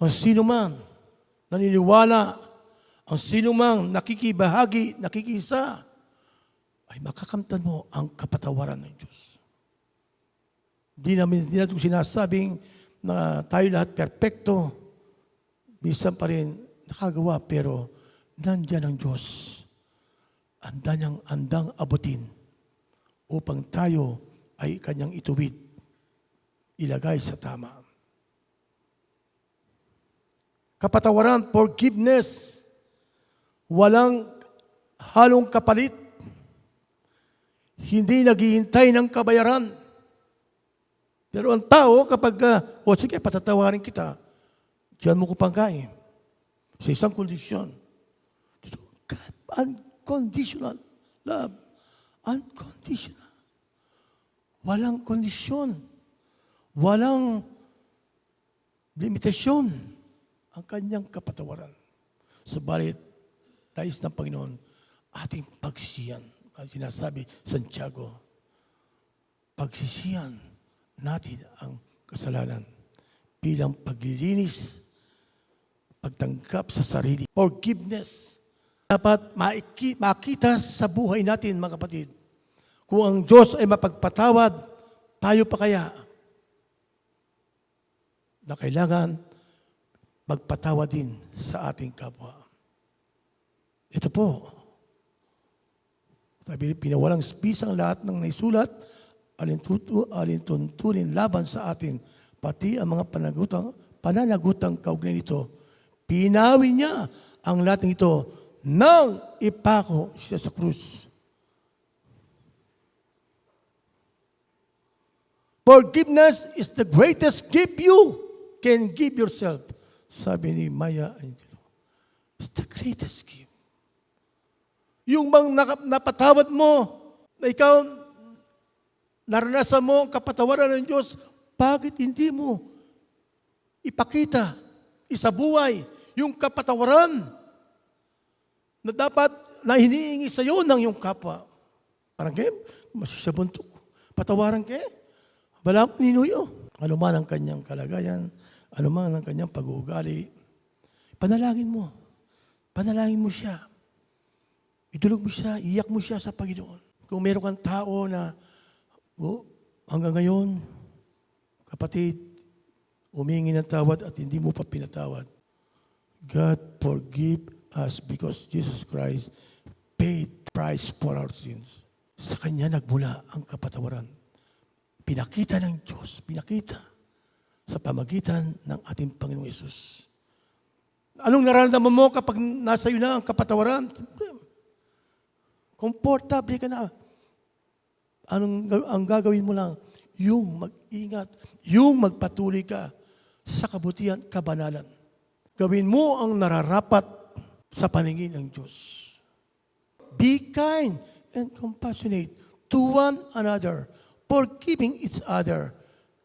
Ang sino man naniniwala, ang sino mang nakikibahagi, nakikisa, ay makakamtan mo ang kapatawaran ng Diyos. Di natin sinasabing na tayo lahat perpekto. Minsan pa rin nakagawa, pero nandiyan ang Diyos. Andang abutin upang tayo ay kanyang ituwid, ilagay sa tama. Kapatawaran, forgiveness, walang halong kapalit. Hindi naghihintay ng kabayaran. Pero ang tao kapag, sige, patatawarin kita, diyan mo ko pangkain. Sa isang kondisyon. God, unconditional love. Unconditional. Walang kondisyon. Walang limitasyon ang kanyang kapatawaran. Subalit, nais ng Panginoon, ating pagsisiyan. Ang sinasabi Santiago, pagsisiyan natin ang kasalanan bilang paglilinis, pagtanggap sa sarili. Forgiveness. Dapat makita sa buhay natin, mga kapatid. Kung ang Diyos ay mapagpatawad, tayo pa kaya na kailangan magpatawad din sa ating kapwa. Ito po. Sabi, pinawalang bisang lahat ng naisulat, alintuntunin laban sa atin, pati ang mga pananagutang kaugnay nito. Pinawi niya ang lahat ng ito nang ipako siya sa krus. Forgiveness is the greatest gift you can give yourself. Sabi ni Maya Angelou, it's the greatest gift. Yung bang napatawad mo, na ikaw naranasan mo ang kapatawaran ng Diyos, bakit hindi mo ipakita, isabuhay, yung kapatawaran na dapat na hinihingi sa iyo ng iyong kapwa. Parang kayo, masisabuntok. Patawaran kayo. Wala mo ninuyo. Ano man ang kanyang kalagayan, ano man ang kanyang pag-uugali, panalangin mo. Panalangin mo siya. Idulog mo siya, iyak mo siya sa Panginoon. Kung meron kang tao na, hanggang ngayon, kapatid, humingi ng tawad at hindi mo pa pinatawad. God forgive us because Jesus Christ paid price for our sins. Sa Kanya nagmula ang kapatawaran. Pinakita ng Diyos, pinakita sa pamagitan ng ating Panginoong Yesus. Anong nararamdaman mo kapag nasa iyo na ang kapatawaran? Komportable ka na. Ang gagawin mo lang? Yung mag-ingat, yung magpatuloy ka sa kabutihan, kabanalan. Gawin mo ang nararapat sa paningin ng Diyos. Be kind and compassionate to one another, forgiving each other,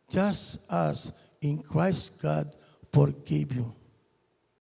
just as in Christ God forgave you.